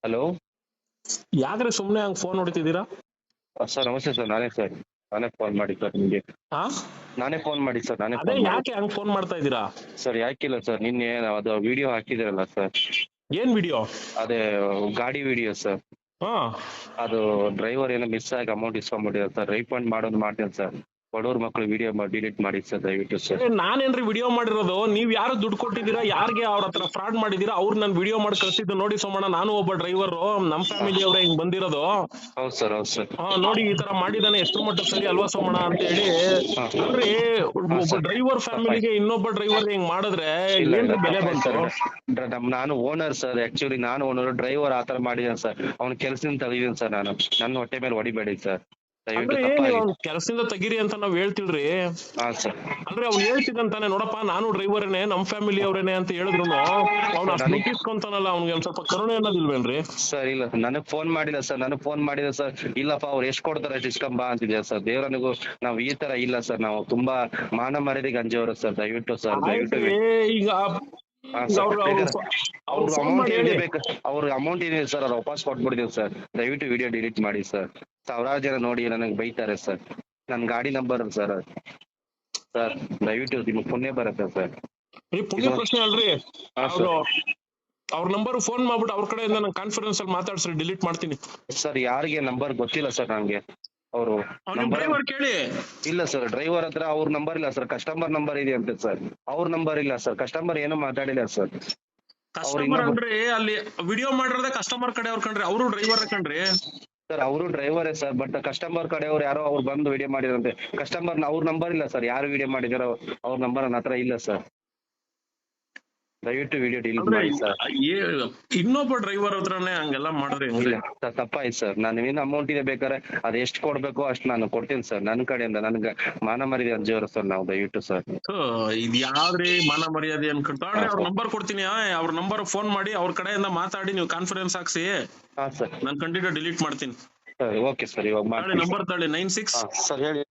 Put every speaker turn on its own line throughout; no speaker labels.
Hello.
ಯಾಕ್ರೆ ಸುಮ್ನೆ ಹಂಗ್ phone ಹೊಡಿತಿದ್ದೀರಾ?
Sir ನಮಸ್ತೆ sir, ನಾನೇ ಫೋನ್ ಮಾಡಿ ಸರ್ ನಿಮ್ಗೆ.
ಹಾ
ನಾನೇ ಫೋನ್ ಮಾಡಿ ಸರ್, ನಾನೇ
ಅದೇ
ಫೋನ್ ಮಾಡಿ
ಯಾಕೆ ಹಂಗ್ ಫೋನ್ ಮಾಡ್ತಾ ಇದ್ದೀರಾ?
ಸರ್. ಯಾಕಿಲ್ಲ ಸರ್, ನಿನ್ನೆ ಅದು ವಿಡಿಯೋ ಹಾಕಿದಿರಲ್ಲ ಸರ್,
ಏನ್ ವಿಡಿಯೋ?
ಅದೇ ಗಾಡಿ ವಿಡಿಯೋ ಸರ್.
ಹಾ
ಅದು ಡ್ರೈವರ್ ಏನೋ ಮಿಸ್ ಆಗಿ ಅಮೌಂಟ್ ಇಸ್ಕೊಂಡ್ಬಿಟ್ಟಿದ್ದಾರೆ ಸರ್. ರೀಫಂಡ್ ಮಾಡೋದು ಮಾಡ್ತೇನೆ ಸರ್. ಬಡವ್ರ ಮಕ್ಕಳು ವಿಡಿಯೋ ಡಿಲೀಟ್ ಮಾಡಿ ಸರ್, ದಯವಿಟ್ಟು ಸರ್.
ನಾನೇನ್ರಿ ವಿಡಿಯೋ ಮಾಡಿರೋದು? ನೀವ್ ಯಾರು ದುಡ್ಡು ಕೊಟ್ಟಿದ್ದೀರಾ, ಯಾರಿಗೆ ಅವ್ರ ಹತ್ರ ಫ್ರಾಡ್ ಮಾಡಿದೀರಾ ಅವ್ರು ನನ್ ವಿಡಿಯೋ ಮಾಡಿ ಕಳ್ಸಿದ್ದು ನೋಡಿ ಸೋಮಣ್ಣ. ನಾನು ಒಬ್ಬ ಡ್ರೈವರ್, ನಮ್ ಫ್ಯಾಮಿಲಿ ಅವ್ರೆ ಹಿಂಗ್ ಬಂದಿರೋದು.
ಹೌದು ಸರ್, ಹೌದು ಸರ್.
ನೋಡಿ ಈ ತರ ಮಾಡಿದಾನೆ, ಎಷ್ಟ್ರ ಮಟ್ಟಕ್ಕೆ ಸರಿ ಅಲ್ವಾ ಸೋಮಣ್ಣ ಅಂತ ಹೇಳಿ.
ಹಾ.
ಅಲ್ರಿ,
ಹಾ
ಒಬ್ಬ
ಸರ್,
ಡ್ರೈವರ್ ಫ್ಯಾಮಿಲಿಗೆ ಇನ್ನೊಬ್ಬ ಡ್ರೈವರ್ ಹಿಂಗ್ ಮಾಡಿದ್ರೆ ಏನ್ರಿ ಬೆಲೆ ಬಂತು?
ನಾನು ಓನರ್ ಸರ್. ಆಕ್ಚುಲಿ ನಾನು ಓನರ್, ಡ್ರೈವರ್ ಆತರ ಮಾಡಿದಾನೆ ಸರ್. ಅವ್ನ ಕೆಲ್ಸದಿಂದ ತೆಗಿದೀನಿ ಸರ್. ನಾನು ನನ್ನ ಹೊಟ್ಟೆ ಮೇಲೆ ಹೊಡಿಬೇಡಿ ಸರ್, ದಯವಿಟ್ಟು.
ಅಂದ್ರೆ ನೀವ್
ತಪ್ಪಾಗಿ.
ಅವ್ನ್ ಕೆಲ್ಸದಿಂದ ತೆಗೀರಿ ಅಂತ ನಾವ್ ಹೇಳ್ತಿಲ್ರಿ.
ಹಾ ಸರ್.
ಅಂದ್ರೆ ಅವ್ನು ಹೇಳ್ತಿದಂತಾನೆ, ನೋಡಪ್ಪ ನಾನು ಡ್ರೈವರ್ನೇ, ನಮ್ ಫ್ಯಾಮಿಲಿ ಅವ್ರೇನೆ ಅಂತ ಹೇಳಿದ್ರು ಅವ್ನ ಅಷ್ಟು ನುಗ್ಗಿಸ್ಕೊಂತಾನಲ್ಲ, ಅವ್ನಿಗೆ ಒಂದ್ ಸ್ವಲ್ಪ ಕರುಣೆ ಅನ್ನೋದಿಲ್ವೇನ್ರಿ?
ಸರ್ ಇಲ್ಲ, ನನಗ್ ಫೋನ್ ಮಾಡಿಲ್ಲ ಸರ್. ನನಗ್ ಫೋನ್ ಮಾಡಿಲ್ಲ ಸರ್. ಇಲ್ಲಪ್ಪ ಅವ್ರು ಎಷ್ಟ್ ಕೊಡ್ತಾರೆ ಅಷ್ಟು ಇಸ್ಕೊಂಬ ಅಂತಿದ್ಯಾ ಸರ್. ದೇವ್ರನಿಗೂ ನಾವು ಈ ತರ ಇಲ್ಲ ಸರ್. ನಾವು ತುಂಬಾ ಮಾನ ಮರ್ಯಾದೆಗೆ ಅಂಜೋರು ಸರ್, ದಯವಿಟ್ಟು ಸರ್, ದಯವಿಟ್ಟು.
ಆಯ್ತ್ರಿ, ಈಗ
ಹಾ ಸರ್,
ಅವ್ರು ಫೋನ್
ಅಮೌಂಟ್
ಮಾಡಿ
ಏನಿದೆ
ಹೇಳಿ.
ಬೇಕು, ಅವ್ರ ಅಮೌಂಟ್ ಏನಿದೆ ಸರ್ ಅದು ವಾಪಸ್ ಕೊಟ್ಬಿಡ್ತೀವಿ ಸರ್. ದಯವಿಟ್ಟು ವಿಡಿಯೋ ಡಿಲೀಟ್ ಮಾಡಿ ಸರ್. ಸಾವಿರಾರು ಜನ ನೋಡಿ ನನಗೆ ಬೈತಾರೆ ಸರ್. ನನ್ ಗಾಡಿ ನಂಬರ್ ಸರ್. ಸರ್ ದಯವಿಟ್ಟು ನಿಮ್ಗೆ ಪುಣ್ಯ ಬರುತ್ತೆ ಸರ್.
ಈ ಪುಣ್ಯ ಪ್ರಶ್ನೆ ಅಲ್ರಿ.
ಹಾ
ಅವ್ರು
ಸರ್.
ಅವ್ರ ನಂಬರ್ ಫೋನ್ ಮಾಡ್ಬಿಟ್ಟು ಅವ್ರ ಕಡೆಯಿಂದ ನಾನು ಕಾನ್ಫರೆನ್ಸ್ ಅಲ್ಲಿ ಮಾತಾಡ್ಸ್ರಿ, ಡಿಲೀಟ್ ಮಾಡ್ತೀನಿ.
ಸರ್ ಯಾರಿಗೆ ನಂಬರ್ ಗೊತ್ತಿಲ್ಲ ಸರ್ ನಂಗೆ. ಅವರು
ನಿಮ್ ಡ್ರೈವರ್ ಕೇಳಿ.
ಇಲ್ಲ ಸರ್, ಡ್ರೈವರ್ ಹತ್ರ ಅವ್ರ ನಂಬರ್ ಇಲ್ಲ ಸರ್. ಕಸ್ಟಮರ್ ನಂಬರ್ ಇದೆ ಅಂತೆ ಸರ್. ಅವ್ರ ನಂಬರ್ ಇಲ್ಲ ಸರ್. ಕಸ್ಟಮರ್ ಏನೋ ಮಾತಾಡಿಲ್ಲ ಸರ್.
ಕಸ್ಟಮರ್ ಅಲ್ರಿ, ಅಲ್ಲಿ ವಿಡಿಯೋ ಮಾಡಿರೋದೇ ಕಸ್ಟಮರ್ ಕಡೆ ಅವ್ರ ಕಣ್ರಿ, ಅವರು ಡ್ರೈವರ್ ಕಣ್ರಿ.
ಸರ್ ಅವರು ಡ್ರೈವರೇ ಸರ್, ಬಟ್ ಕಸ್ಟಮರ್ ಕಡೆಯವ್ರು ಯಾರೋ ಅವ್ರು ಬಂದು ವಿಡಿಯೋ ಮಾಡಿರಂತೆ. ಕಸ್ಟಮರ್ ಅವ್ರ ನಂಬರ್ ಇಲ್ಲ ಸರ್. ಯಾರು ವಿಡಿಯೋ ಮಾಡಿದಾರೋ ಅವ್ರ ನಂಬರ್ ನನ್ನ ಹತ್ರ ಇಲ್ಲ ಸರ್. ದಯವಿಟ್ಟು ವಿಡಿಯೋ ಡಿಲೀಟ್ ಮಾಡಿ ಸರ್.
ಇನ್ನೊಬ್ಬ ಡ್ರೈವರ್ ಹತ್ರನೇ ಹಂಗೆಲ್ಲ ಮಾಡಿದ್ರೆ
ಇಲ್ಲ ಸರ್, ತಪ್ಪಾಯ್ತು ಸರ್. ನಾನು ಏನು ಅಮೌಂಟ್ ಇದೆ ಬೇಕಾದ್ರೆ ಅದ್ ಎಷ್ಟು ಕೊಡ್ಬೇಕು ಅಷ್ಟು ನಾನು ಕೊಡ್ತೀನಿ ಸರ್. ನನ್ನ ಕಡೆಯಿಂದ ನನ್ಗೆ ಮಾನ ಮರ್ಯಾದೆ ಅರ್ಜಿಯವರು ಸರ್ ನಾವು, ದಯವಿಟ್ಟು ಸರ್.
ಇದ್ ಯಾವ್ದ್ರಿ ಮಾನ ಮರ್ಯಾದೆ ಅನ್ಕೊಂಡ್ರೆ? ಅವ್ರ ನಂಬರ್ ಕೊಡ್ತೀನಿ, ಅವ್ರ ನಂಬರ್ ಫೋನ್ ಮಾಡಿ ಅವ್ರ ಕಡೆಯಿಂದ ಮಾತಾಡಿ, ನೀವು ಕಾನ್ಫರೆನ್ಸ್ ಹಾಕ್ಸಿ.
ಹಾ ಸರ್.
ನಾನು ಖಂಡಿತ ಡಿಲೀಟ್ ಮಾಡ್ತೀನಿ.
ಸರಿ, ಓಕೆ ಸರ್, ಇವಾಗ ಮಾಡಿ.
ನಂಬರ್ ತಗೊಳ್ಳಿ, 96
ಸರ್ ಹೇಳಿ.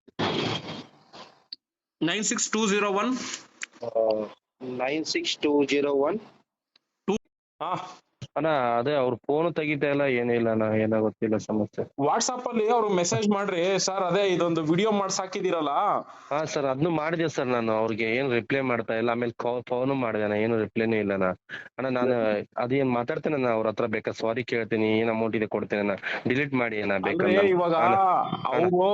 96201
96201.
ಹಾ.
ಅಣ್ಣ ಅದೇ ಅವ್ರ ಫೋನ್ ತೆಗಿತಾ ಇಲ್ಲ, ಏನಿಲ್ಲ ಅಣ್ಣ, ಏನೋ ಗೊತ್ತಿಲ್ಲ ಸಮಸ್ಯೆ.
ವಾಟ್ಸ್ಆಪ್ ಅಲ್ಲಿ ಅವ್ರು ಮೆಸೇಜ್ ಮಾಡ್ರಿ, ಸರ್ ಅದೇ ಇದೊಂದು ವಿಡಿಯೋ ಮಾಡ್ಸಿ ಹಾಕಿದಿರಲ್ಲ.
ಹಾ ಸರ್, ಅದನ್ನು ಮಾಡಿದೆ ಸರ್. ನಾನು ಅವ್ರಿಗೆ ಏನ್ ರಿಪ್ಲೈ ಮಾಡ್ತಾ ಇಲ್ಲ. ಆಮೇಲೆ ಫೋನು ಮಾಡಿದೆ, ಏನು ರಿಪ್ಲೈನೂ ಇಲ್ಲ ಅಣ್ಣ. ನಾನು ಅದೇನ್ ಮಾತಾಡ್ತೇನೆ ಅವ್ರ ಹತ್ರ, ಬೇಕಾದ್ರೆ ಸಾರಿ ಕೇಳ್ತೀನಿ, ಏನ್ ಅಮೌಂಟ್ ಇದೆ ಕೊಡ್ತೇನೆ. ಡಿಲೀಟ್ ಮಾಡಿ ಅಣ್ಣ ಬೇಕಾದ್ರೆ.
ಇವಾಗ ಅವರು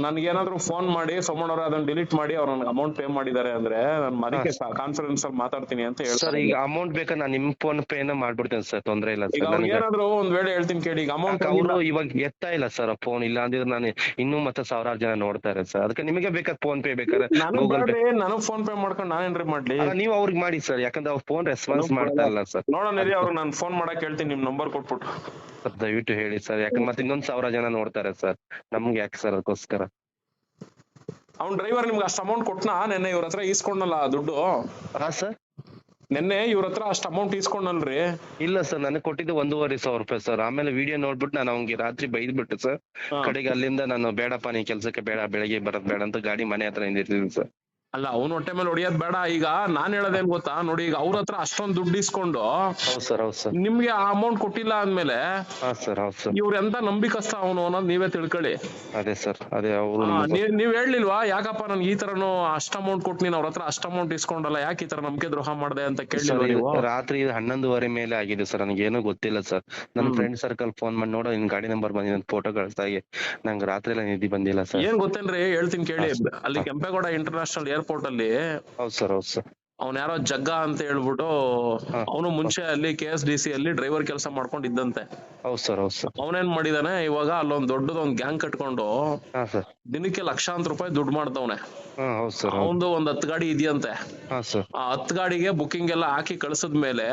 ನನ್ಗೇನಾದ್ರು ಫೋನ್ ಮಾಡಿ, ಸೋಮಣ್ಣವ್ರ ಅದನ್ನ ಡಿಲೀಟ್ ಮಾಡಿ, ಅವ್ರ ನನ್ಗೆ ಅಮೌಂಟ್ ಪೇ ಮಾಡಿದ್ದಾರೆ ಅಂದ್ರೆ ನಾನು ಅದಕ್ಕೆ ಕಾನ್ಫರೆನ್ಸ್ ಅಲ್ಲಿ ಮಾತಾಡ್ತೀನಿ ಅಂತ
ಸರ್.
ಹೇಳ್ತಾರೆ.
ಈಗ ಅಮೌಂಟ್ ಬೇಕಾದ್ರೆ ನಾನು ನಿಮ್ ಫೋನ್ ಪೇನ ಮಾಡ್ಬಿಡ್ತೇನೆ ಸರ್, ತೊಂದ್ರೆ ಇಲ್ಲ
ಈಗ
ಸರ್. ನನಗೆ
ಏನಾದ್ರು ಒಂದ್ ವೇಳೆ ಹೇಳ್ತೀನಿ ಕೇಳಿ, ಈಗ ಅಮೌಂಟ್
ಅವರು ಇವಾಗ ಎತ್ತಾ ಇಲ್ಲ ಸರ್ ಫೋನ್. ಇಲ್ಲ ಅಂದಿದ್ರೆ ನಾನು ಇನ್ನೂ ಮತ್ತೆ ಸಾವಿರಾರು ಜನ ನೋಡ್ತಾರೆ ಸರ್. ಅದಕ್ಕೆ ನಿಮಗೆ ಬೇಕಾದ್ರೆ ಫೋನ್ ಪೇ ಬೇಕಾದ್ರೆ ಗೂಗಲ್ ಪೇ.
ನನಗ್ ಫೋನ್ ಪೇ ಮಾಡ್ಕೊಂಡು ನಾನೇನ್ರಿ ಮಾಡ್ಲಿ?
ನೀವು ಅವ್ರಿಗೆ ಮಾಡಿ ಸರ್, ಯಾಕಂದ್ರೆ ಅವ್ರ ಫೋನ್ ರೆಸ್ಪಾನ್ಸ್ ಮಾಡ್ತಾ ಇಲ್ಲ ಸರ್.
ನೋಡೋಣ ಅವ್ರು ನಾನು ಫೋನ್ ಮಾಡಕ್ ಹೇಳ್ತೀನಿ, ನಿಮ್ ನಂಬರ್ ಕೊಟ್ಬಿಟ್ಟು.
ಸರ್ ದಯವಿಟ್ಟು ಹೇಳಿ ಸರ್, ಯಾಕಂದ್ರೆ ಮತ್ತೆ ಇನ್ನೊಂದ್ 1000 ಜನ ನೋಡ್ತಾರೆ ಸರ್. ನಮ್ಗೆ ಯಾಕೆ ಸರ್, ಅದಕ್ಕೋಸ್ಕರ.
ಅವ್ನ್ ಡ್ರೈವರ್ ನಿಮ್ಗೆ ಅಷ್ಟು ಅಮೌಂಟ್ ಕೊಟ್ನಾ? ನೆನ್ನೆ ಇವ್ರ ಹತ್ರ ಈಸ್ಕೊಂಡಲ್ಲ ದುಡ್ಡು?
ಹಾ ಸರ್.
ನೆನ್ನೆ ಇವ್ರ ಹತ್ರ ಅಷ್ಟು ಅಮೌಂಟ್ ಈಸ್ಕೊಂಡಲ್ರಿ?
ಇಲ್ಲ ಸರ್, ನನಗೆ ಕೊಟ್ಟಿದ್ದು 1500 ರೂಪಾಯಿ ಸರ್. ಆಮೇಲೆ ವಿಡಿಯೋ ನೋಡ್ಬಿಟ್ಟು ನಾನು ಅವ್ನಿಗೆ ರಾತ್ರಿ ಬೈದ್ಬಿಟ್ಟು ಸರ್, ಕಡೆಗೆ ಅಲ್ಲಿಂದ ನಾನು ಬೇಡಪ್ಪ ನೀ ಕೆಲ್ಸಕ್ಕೆ ಬೇಡ, ಬೆಳಗ್ಗೆ ಬರೋದ್ ಬೇಡ ಅಂತ ಗಾಡಿ ಮನೆ ಹತ್ರ ನಿಂತಿದ್ದೀನಿ ಸರ್.
ಅಲ್ಲ, ಅವ್ನ ಹೊಟ್ಟೆ ಮೇಲೆ ಹೊಡಿಯೋದ್ ಬೇಡ. ಈಗ ನಾನ್ ಹೇಳೋದೇನ್ ಗೊತ್ತಾ ನೋಡಿ, ಈಗ ಅವ್ರ ಹತ್ರ ಅಷ್ಟೊಂದು ದುಡ್ಡು ಇಸ್ಕೊಂಡು
ಹೌದು ಸರ್, ಹೌದು ಸರ್,
ನಿಮ್ಗೆ ಆ ಅಮೌಂಟ್ ಕೊಟ್ಟಿಲ್ಲ ಅಂದ್ಮೇಲೆ
ಹಾ ಸರ್, ಹೌದು ಸರ್,
ಇವ್ರ ಎಂತ ನಂಬಿಕಸ್ತ ಅವನು ಅನ್ನೋದು ನೀವೇ ತಿಳ್ಕೊಳ್ಳಿ.
ಅದೇ ಸರ್, ಅದೇ ಅವರು
ನೀವ್ ಹೇಳಿಲ್ವಾ, ಯಾಕಪ್ಪ ನನ್ಗೆ ಈ ತರನು ಅಷ್ಟ ಅಮೌಂಟ್ ಕೊಟ್ಟು ನೀನ್ ಅವ್ರ ಹತ್ರ ಅಷ್ಟ ಅಮೌಂಟ್ ಇಸ್ಕೊಂಡಲ್ಲ, ಯಾಕೆ ಈ ತರ ನಂಬಿಕೆ ದ್ರೋಹ ಮಾಡಿದೆ ಅಂತ ಕೇಳಿಲ್ವಾ ನೀವು?
ರಾತ್ರಿ 11:30 ಮೇಲೆ ಆಗಿದೆ ಸರ್. ನನಗೆ ಏನೂ ಗೊತ್ತಿಲ್ಲ ಸರ್. ನನ್ನ ಫ್ರೆಂಡ್ ಸರ್ಕಲ್ ಫೋನ್ ಮಾಡಿ ನೋಡೋ ನಿನ್ ಗಾಡಿ ನಂಬರ್ ಬಂದಿದೆ, ಫೋಟೋ ಕಳಿಸ್ದಾಗೆ ನಂಗೆ ರಾತ್ರಿ ಎಲ್ಲ ನಿದ್ದೆ ಬಂದಿಲ್ಲ ಸರ್.
ಏನ್ ಗೊತ್ತೇನ್ರಿ, ಹೇಳ್ತೀನಿ ಕೇಳಿ. ಅಲ್ಲಿ ಕೆಂಪೇಗೌಡ ಇಂಟರ್ನ್ಯಾಷನಲ್ ಏರ್ಪೋರ್ಟ್ ಅಲ್ಲಿ
ಹೌದು ಸರ್, ಹೌದು ಸರ್,
ಅವ್ನ್ ಯಾರೋ ಜಗ್ಗ ಅಂತ ಹೇಳ್ಬಿಟ್ಟು, ಅವನು ಮುಂಚೆ ಅಲ್ಲಿ KSDC ಅಲ್ಲಿ ಡ್ರೈವರ್ ಕೆಲಸ ಮಾಡ್ಕೊಂಡಿದ್ದಂತೆ.
ಹೌದು ಸರ್, ಹೌದು ಸರ್.
ಅವನೇನ್ ಮಾಡಿದಾನೆ, ಇವಾಗ ಅಲ್ಲೊಂದ್ ದೊಡ್ಡದೊಂದ್ ಗ್ಯಾಂಗ್ ಕಟ್ಕೊಂಡು
ಹಾ ಸರ್,
ದಿನಕ್ಕೆ ಲಕ್ಷಾಂತರ ರೂಪಾಯಿ ದುಡ್ಡು ಮಾಡ್ತವನೆ.
ಹೌದು ಸರ್.
ಅವಂದು ಒಂದ್ 10 ಗಾಡಿ ಇದೆಯಂತೆ.
ಹಾ ಸರ್.
ಆ 10 ಗಾಡಿಗೆ ಬುಕಿಂಗ್ ಎಲ್ಲ ಹಾಕಿ ಕಳ್ಸದ್ಮೇಲೆ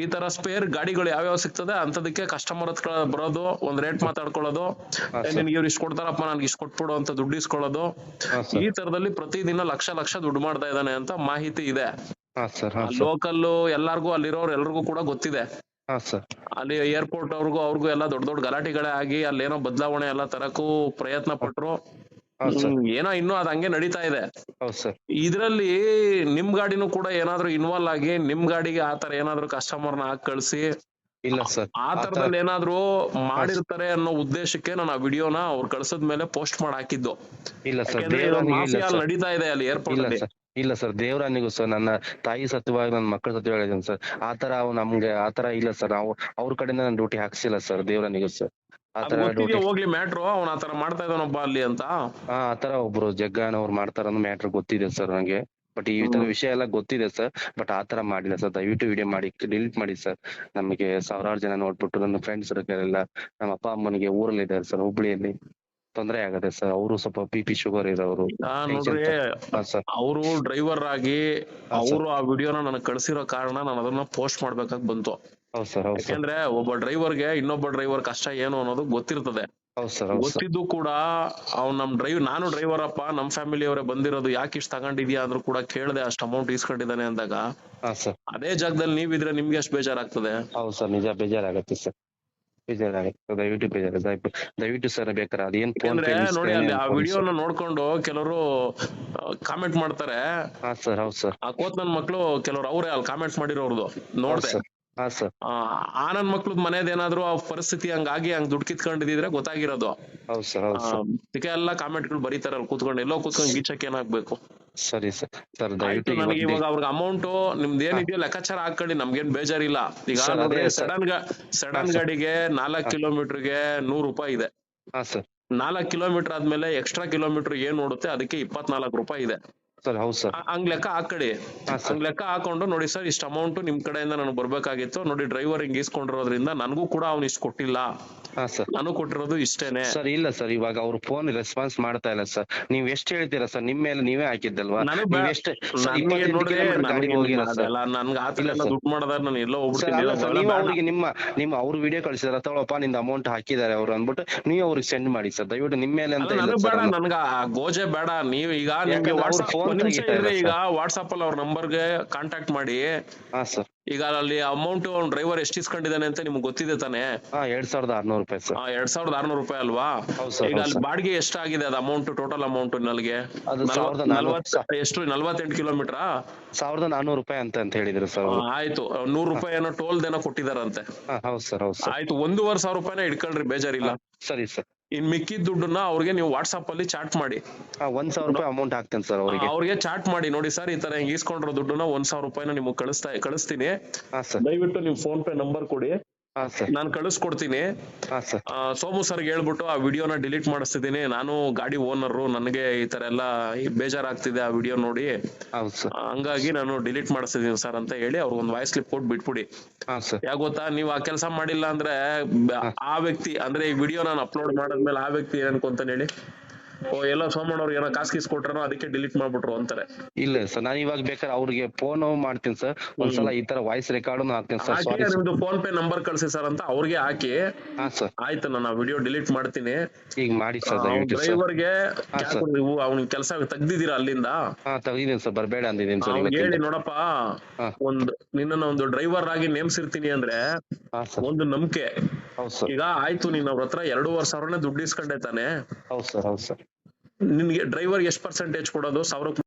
ಈ ತರ ಸ್ಪೇರ್ ಗಾಡಿಗಳು ಯಾವ್ಯಾವ ಸಿಗ್ತದೆ ಅಂತದಕ್ಕೆ ಕಸ್ಟಮರ್ ಹತ್ರ ಬರೋದು, ಒಂದ್ ರೇಟ್ ಮಾತಾಡ್ಕೊಳ್ಳೋದು, ನಿನ್ಗೆ ಇವ್ರು ಇಷ್ಟು ಕೊಡ್ತಾರಪ್ಪ ನನ್ಗೆ ಇಷ್ಟು ಕೊಟ್ಬಿಡು ಅಂತ ದುಡ್ಡು ಇಸ್ಕೊಳ್ಳೋದು. ಈ ತರದಲ್ಲಿ ಪ್ರತಿದಿನ ಲಕ್ಷ ದುಡ್ಡು ಮಾಡ್ತಾ ಇದ್ದಾನೆ ಅಂತ ಮಾಹಿತಿ ಇದೆ. ಲೋಕಲ್ ಎಲ್ಲಾರ್ಗು, ಅಲ್ಲಿರೋರು ಎಲ್ರಿಗೂ ಕೂಡ ಗೊತ್ತಿದೆ. ಅಲ್ಲಿ ಏರ್ಪೋರ್ಟ್ ಅವ್ರಿಗೂ ಎಲ್ಲ ದೊಡ್ಡ ದೊಡ್ಡ ಗಲಾಟೆಗಳೇ ಆಗಿ ಅಲ್ಲೇನೋ ಬದಲಾವಣೆ ಎಲ್ಲ ತರಕ್ಕೂ ಪ್ರಯತ್ನ ಪಟ್ರು. ಏನೋ ಇನ್ನೂ ಅದ್ ಹಂಗೆ ನಡೀತಾ ಇದೆ. ಇದ್ರಲ್ಲಿ ನಿಮ್ ಗಾಡಿನೂ ಕೂಡ ಏನಾದ್ರು ಇನ್ವಾಲ್ವ್ ಆಗಿ ನಿಮ್ ಗಾಡಿಗೆ ಆತರ ಏನಾದ್ರು ಕಸ್ಟಮರ್ನ ಹಾಕಿ ಕಳ್ಸಿ
ಇಲ್ಲ ಸರ್
ಆ ತರದಲ್ಲಿ ಏನಾದ್ರು ಮಾಡಿರ್ತಾರೆ ಅನ್ನೋ ಉದ್ದೇಶಕ್ಕೆ ನಾನು ಆ ವಿಡಿಯೋನ ಅವ್ರು ಕಳ್ಸದ್ಮೇಲೆ ಪೋಸ್ಟ್ ಮಾಡಿ ಹಾಕಿದ್ದು.
ಇಲ್ಲ ಸರ್
ಯಾಕೆಂದ್ರೆ ಇದು
ದೇವರಾಣಿಗೂ ಇಲ್ಲ
ಮಾಫಿಯಾ
ಸರ್.
ನಡೀತಾ ಇದೆ ಅಲ್ಲಿ ಏರ್ಪೋರ್ಟ್
ಇಲ್ಲ
ಅಲ್ಲಿ.
ಸರ್ ಇಲ್ಲ ಸರ್ ದೇವರಾಣಿಗೂ ಸರ್ ನನ್ನ ತಾಯಿ ಸತ್ಯವಾಗಿ ನನ್ನ ಮಕ್ಕಳ ಸತ್ಯವಾಗಿ ಹೇಳಿದ್ದೀನಿ ಸರ್. ಆತರ ನಮ್ಗೆ ಆತರ ಇಲ್ಲ ಸರ್. ನಾವು ಅವ್ರ ಕಡೆಯಿಂದ ನಾನು ಡ್ಯೂಟಿ ಹಾಕ್ಸಿಲ್ಲ ಸರ್ ದೇವರಾಣಿಗೂ ಸರ್.
ಅದ್
ಆತರ
ಗೊತ್ತಿದ್ಯಾ
ಡ್ಯೂಟಿ
ಹೋಗ್ಲಿ ಮ್ಯಾಟ್ರು ಅವ್ನ ಆತರ ಮಾಡ್ತಾ ಇದ್ದಾನೊಬ್ಬ ಅಲ್ಲಿ ಅಂತ.
ಆತರ ಒಬ್ರು ಜಗ್ಗನ್ ಅವ್ರು ಮಾಡ್ತಾರ ಅನ್ನೋ ಮ್ಯಾಟ್ರ್ ಗೊತ್ತಿದೆ ಸರ್ ನಂಗೆ. ಬಟ್ ಈ ತರ ವಿಷಯ ಎಲ್ಲ ಗೊತ್ತಿದೆ ಸರ್. ಬಟ್ ಆತರ ಮಾಡಿಲ್ಲ ಸರ್. ದಯವಿಟ್ಟು ವಿಡಿಯೋ ಮಾಡಿ ಡಿಲೀಟ್ ಮಾಡಿ ಸರ್. ನಮಗೆ ಸಾವಿರಾರು ಜನ ನೋಡ್ಬಿಟ್ಟು ನನ್ನ ಫ್ರೆಂಡ್ಸ್ ಎಲ್ಲ ನಮ್ಮ ಅಪ್ಪ ಅಮ್ಮನಿಗೆ ಊರಲ್ಲಿ ಇದ್ದಾರೆ ಸರ್, ಹುಬ್ಳಿಯಲ್ಲಿ ತೊಂದರೆ ಆಗತ್ತೆ ಸರ್. ಅವರು ಸ್ವಲ್ಪ BP ಶುಗರ್ ಇರೋರು.
ನೋಡ್ರಿ
ಸರ್
ಅವರು ಡ್ರೈವರ್ ಆಗಿ
ಹಾ, ಸರ್.
ಅವರು ಆ ವಿಡಿಯೋನ ನನಗೆ ಕಳ್ಸಿರೋ ಕಾರಣ ನಾನು ಅದನ್ನ ಪೋಸ್ಟ್ ಮಾಡ್ಬೇಕಾಗಿ ಬಂತು.
ಹೌದು ಸರ್ ಹೌದು ಸರ್
ಯಾಕೆಂದ್ರೆ ಒಬ್ಬ ಡ್ರೈವರ್ಗೆ ಇನ್ನೊಬ್ಬ ಡ್ರೈವರ್ ಕಷ್ಟ ಏನು ಅನ್ನೋದು ಗೊತ್ತಿರ್ತದೆ.
ಹೌದು ಸರ್ ಹೌದು ಸರ್
ಗೊತ್ತಿದ್ದು ಕೂಡ ಅವ್ನ್ ನಾನು ಡ್ರೈವರ್ ಅಪ್ಪ ನಮ್ ಫ್ಯಾಮಿಲಿ ಅವರೇ ಬಂದಿರೋದು ಯಾಕೆ ಇಷ್ಟ ತಗೊಂಡಿದ್ಯಾ ಅಂದ್ರೂ ಕೂಡ ಕೇಳದೆ ಅಷ್ಟು ಅಮೌಂಟ್ ಇಸ್ಕೊಂಡಿದ್ದಾನೆ ಅಂದಾಗ
ಹಾ ಸರ್
ಅದೇ ಜಾಗದಲ್ಲಿ ನೀವಿದ್ರೆ ನಿಮ್ಗೆ ಎಷ್ಟು ಬೇಜಾರಾಗ್ತದೆ.
ಹೌದು ಸರ್ ನಿಜ ಬೇಜಾರಾಗತ್ತೆ ಸರ್. ಬೇಜಾರಾಗತ್ತೆ ದಯವಿಟ್ಟು ದಯವಿಟ್ಟು ಸರ್ ಬೇಕಾರೆ ಅದೇನ್ ಫೋನ್
ಯಾಕಂದ್ರೆ ನೋಡಿ ಅಲ್ಲಿ ಆ ವಿಡಿಯೋನ ನೋಡ್ಕೊಂಡು ಕೆಲವರು ಕಾಮೆಂಟ್ ಮಾಡ್ತಾರೆ.
ಹಾ ಸರ್ ಹೌದು ಸರ್
ಆ ಕೋತ್ ನನ್ ಮಕ್ಳು ಕೆಲವ್ರು ಅವ್ರೆ ಅಲ್ಲಿ ಕಾಮೆಂಟ್ಸ್ ಮಾಡಿರೋರ್ದು ನೋಡ್ದೆ.
ಹಾ ಸರ್
ಆ ನನ್ ಮಕ್ಳದ್ ಮನೇದೇನಾದ್ರು ಆ ಪರಿಸ್ಥಿತಿ ಹಂಗಾಗಿ ಹಂಗ್ ದುಡ್ಡು ಕಿತ್ಕೊಂಡಿದ್ರೆ ಗೊತ್ತಾಗಿರೋದು.
ಹೌದು ಸರ್ ಹೌದು ಸರ್
ಅದಕ್ಕೆ ಎಲ್ಲ ಕಾಮೆಂಟ್ ಗಳು ಬರೀತಾರಲ್ಲ ಕೂತ್ಕೊಂಡು ಎಲ್ಲೋ ಕೂತ್ಕೊಂಡು ಗೀಚಕ್ಕೆ ಏನಾಗ್ಬೇಕು.
ಸರಿ ಸರ್ ಸರ್
ಆಯ್ತು
ದಯವಿಟ್ಟು
ನನಗೆ ಇವಾಗ ಅವ್ರಿಗೆ ಅಮೌಂಟ್ ನಿಮ್ದು ಏನಿದೆಯೋ ಲೆಕ್ಕಾಚಾರ ಹಾಕೊಳ್ಳಿ, ನಮ್ಗೇನ್ ಬೇಜಾರಿಲ್ಲ. ಈಗ
ಸರ್,
ನೋಡ್ರಿ
ಅದೇ ಸರ್.
ಸಡನ್ ಗಾಡಿಗೆ 4 ಕಿಲೋಮೀಟರ್ಗೆ 100 ರೂಪಾಯಿ ಇದೆ.
ಹಾ ಸರ್
4 ಕಿಲೋಮೀಟರ್ ಆದ್ಮೇಲೆ ಎಕ್ಸ್ಟ್ರಾ ಕಿಲೋಮೀಟರ್ ಏನ್ ಓಡುತ್ತೆ ಅದಕ್ಕೆ 24 ರೂಪಾಯಿ ಇದೆ.
ಸರ್ ಹೌದು ಸರ್
ಹಂಗ್ ಲೆಕ್ಕ ಹಾಕೊಳ್ಳಿ.
ಹಾ ಸರ್
ಹಂಗ್ ಲೆಕ್ಕ ಹಾಕೊಂಡು ನೋಡಿ ಸರ್ ಇಷ್ಟ ಅಮೌಂಟ್ ನಿಮ್ ಕಡೆಯಿಂದ ನನಗೆ ಬರ್ಬೇಕಾಗಿತ್ತು. ನೋಡಿ ಡ್ರೈವರ್ ಹಿಂಗ್ ಇಸ್ಕೊಂಡಿರೋದ್ರಿಂದ ನನಗೂ ಕೂಡ ಅವ್ನು ಇಷ್ಟು ಕೊಟ್ಟಿಲ್ಲ,
ಹಾ ಸರ್
ನಾನು ಕೊಟ್ಟಿರೋದು ಇಷ್ಟೇನೆ.
ಸರ್ ಇಲ್ಲ ಸರ್ ಇವಾಗ ಅವ್ರು ಫೋನ್ ರೆಸ್ಪಾನ್ಸ್ ಮಾಡ್ತಾ ಇಲ್ಲ ಸರ್. ನೀವ್ ಎಷ್ಟ್ ಹೇಳ್ತೀರಾ ಸರ್? ನಿಮ್ ಮೇಲೆ ನೀವೇ ಹಾಕಿದ್ದಲ್ವಾ?
ನನಗ್
ನೀವ್ ಎಷ್ಟು ಸರ್ 28 ಕಿಲೋಮೀಟರ್ ಗಾಡಿಗೆ ಹೋಗಿಲ್ಲ ಸರ್.
ನನ್ಗೆ ಆತರ
ಇಲ್ಲ ಸರ್.
ದುಡ್ಡು ಮಾಡೋದಾದ್ರೆ ನಾನು ಎಲ್ಲೋ
ಸರ್ ಅಲ್ಲ ಸರ್
ಹೋಗ್ಬಿಡ್ತೀನಿ.
ನೀವು ಅವ್ರಿಗೆ ನಿಮ್ಮ ಅವ್ರು ವಿಡಿಯೋ ಕಳಿಸಿದಾರೆ ತಗೊಳಪ್ಪ ನಿಂದ ಅಮೌಂಟ್ ಹಾಕಿದ್ದಾರೆ ಅವ್ರು ಅಂದ್ಬಿಟ್ಟು ನೀವು ಅವ್ರಿಗೆ ಸೆಂಡ್ ಮಾಡಿ ಸರ್ ದಯವಿಟ್ಟು. ನಿಮ್ಮ ಮೇಲೆ ಅಂತ ಇಲ್ಲ
ನನಗ್ ಬೇಡ,
ಸರ್.
ನನ್ಗ ಆ ಗೋಜೆ ಬೇಡ. ನೀವ್ ಈಗ ನಿಮ್ಗೆ
ಯಾಕಂದ್ರೆ ಅವ್ರು
ವಾಟ್ಸ್ಆಪ್
phone ತೆಗಿತಾರೆ
ಈಗ ವಾಟ್ಸ್ಆಪ್ ಅಲ್ಲಿ ಅವ್ರ ನಂಬರ್ಗೆ ಕಾಂಟ್ಯಾಕ್ಟ್ ಮಾಡಿ.
ಹಾ ಸರ್
ಈಗ ಅಲ್ಲಿ ಅಮೌಂಟ್ ಅವ್ನ ಡ್ರೈವರ್ ಎಷ್ಟು ಇಸ್ಕೊಂಡಿದ್ದಾನೆ ಅಂತ ನಿಮ್ಗೆ ಗೊತ್ತಿದೆ ತಾನೆ?
ಹಾ 2600 ರೂಪಾಯಿ ಸರ್.
2600 ರೂಪಾಯಿ ಅಲ್ವಾ?
ಹೌದು ಸರ್
ಈಗ ಅಲ್ಲಿ ಬಾಡಿಗೆ ಎಷ್ಟಾಗಿದೆ ಅದು ಅಮೌಂಟ್ ಟೋಟಲ್ ಅಮೌಂಟ್ ನಲ್ಗೆ?
ಅದು 1400
ಎಷ್ಟು 48 ಕಿಲೋಮೀಟರ್
1400 ರೂಪಾಯಿ ಅಂತ ಹೇಳಿದ್ರು ಸರ್ ಅವರು.
ಆಯ್ತು 100 ರೂಪಾಯಿ ಏನೋ ಟೋಲ್ ದೇನೋ ಕೊಟ್ಟಿದಾರಂತೆ.
ಹೌದು ಸರ್ ಹೌದು ಸರ್
ಆಯ್ತು 1500 ರೂಪಾಯಿನ ಇಟ್ಕೊಳ್ರಿ, ಬೇಜಾರಿಲ್ಲ.
ಸರಿ ಸರ್.
ಇನ್ ಮಿಕ್ಕಿದ ದುಡ್ಡನ್ನ ಅವ್ರಿಗೆ ನೀವು ವಾಟ್ಸ್ಆಪ್ ಅಲ್ಲಿ ಚಾಟ್ ಮಾಡಿ.
1000 ರೂಪಾಯಿ ಅಮೌಂಟ್ ಹಾಕ್ತೇನೆ ಸರ್ ಅವರಿಗೆ.
ಅವ್ರಿಗೆ ಚಾಟ್ ಮಾಡಿ, ನೋಡಿ ಸರ್ ಈ ತರ ಹಿಂಗ್ ಈಸ್ಕೊಂಡಿರೋ ದುಡ್ಡನ್ನ 1000 ರೂಪಾಯಿನ ನಿಮ್ಗೆ ಕಳಿಸ್ತೀನಿ,
ಹಾ ಸರ್
ದಯವಿಟ್ಟು ನಿಮ್ ಫೋನ್ ಪೇ ನಂಬರ್ ಕೊಡಿ,
ಹಾ ಸರ್
ನಾನು ಕಳಿಸ್ಕೊಡ್ತೀನಿ.
ಹಾ ಸರ್
ಸೋಮು ಸರ್ಗೆ ಹೇಳ್ಬಿಟ್ಟು ಆ ವಿಡಿಯೋನ ಡಿಲೀಟ್ ಮಾಡಿಸ್ತಿದ್ದೀನಿ. ನಾನು ಗಾಡಿ ಓನರ್, ನನಗೆ ಈ ತರ ಎಲ್ಲ ಬೇಜಾರಾಗ್ತಿದೆ ಆ ವಿಡಿಯೋ ನೋಡಿ,
ಹೌದು ಸರ್
ಹಂಗಾಗಿ ನಾನು ಡಿಲೀಟ್ ಮಾಡಿಸ್ತಿದ್ದೀನಿ ಸರ್ ಅಂತ ಹೇಳಿ ಅವ್ರಿಗೆ ಒಂದು ವಾಯ್ಸ್ ಕ್ಲಿಪ್ ಕೊಟ್ಟು ಬಿಟ್ಬಿಡಿ.
ಹಾ ಸರ್
ಯಾಕೆ ಗೊತ್ತಾ, ನೀವು ಆ ಕೆಲಸ ಮಾಡಿಲ್ಲ ಅಂದ್ರೆ ಆ ವ್ಯಕ್ತಿ ಅಂದ್ರೆ ಈ ವಿಡಿಯೋ ನಾನು ಅಪ್ಲೋಡ್ ಮಾಡಿದ್ಮೇಲೆ ಆ ವ್ಯಕ್ತಿ ಏನ್ ಅನ್ಕೊಂತಾನೆ ಹೇಳಿ, ಓ ಎಲ್ಲ ಸೋಮಣ್ಣ ಅವ್ರಿಗೆ ಏನೋ ಕಾಸ್ ಕೊಟ್ರು ಅದಕ್ಕೆ ಡಿಲೀಟ್ ಮಾಡ್ಬಿಟ್ರು ಅಂತಾರೆ.
ಇಲ್ಲ ಸರ್ ನಾನು ಇವಾಗ ಬೇಕಾದ್ರೆ ಅವ್ರಿಗೆ ಫೋನ್ ಮಾಡ್ತೀನಿ ಸರ್. ಒಂದ್ಸಲ ಈ ತರ ವಾಯ್ಸ್ ರೆಕಾರ್ಡ್ ಹಾಕ್ತೀನಿ ಸರ್. ಸಾರಿ
ನಿಮ್ದು ಫೋನ್ ಪೇ ನಂಬರ್ ಕಳ್ಸಿ ಸರ್ ಅಂತ ಅವ್ರಿಗೆ ಹಾಕಿ.
ಹಾ ಸರ್
ಆಯ್ತು ನಾನು ಆ ವಿಡಿಯೋ ಡಿಲೀಟ್ ಮಾಡ್ತೀನಿ.
ಈಗ ಮಾಡಿ ಸರ್ ದಯವಿಟ್ಟು ಸರ್.
ಡ್ರೈವರ್ಗೆ
ಹಾ, ಸರ್.
ನೀವು ಅವ್ನ ಕೆಲಸ ತೆಗ್ದಿದ್ದೀರಾ ಅಲ್ಲಿಂದ?
ಹಾ ತೆಗಿದೀನಿ ಸರ್, ಬರ್ಬೇಡ ಅಂದಿದ್ದೀನಿ ಸರ್
ಅವ್ನಿಗೆ ಹೇಳಿ,
ಇವತ್ತಿಂದ.
ನೋಡಪ್ಪ
ಹಾ.
ನಿನ್ನ ಒಂದು ಡ್ರೈವರ್ ಆಗಿ ನೇಮಿಸಿರ್ತೀನಿ ಅಂದ್ರೆ
ಹಾ ಸರ್
ಒಂದು ನಂಬಿಕೆ.
ಹೌದು ಸರ್
ಈಗ ಆಯ್ತು ನೀನ್ ಅವ್ರ ಹತ್ರ 2500 ದುಡ್ಡು ಇಸ್ಕೊಂಡೆ ತಾನೆ,
ಹೌದು ಸರ್ ಹೌದು ಸರ್
ನಿನ್ಗೆ ಡ್ರೈವರ್ ಎಷ್ಟು ಪರ್ಸೆಂಟೇಜ್ ಕೊಡೋದು? 1000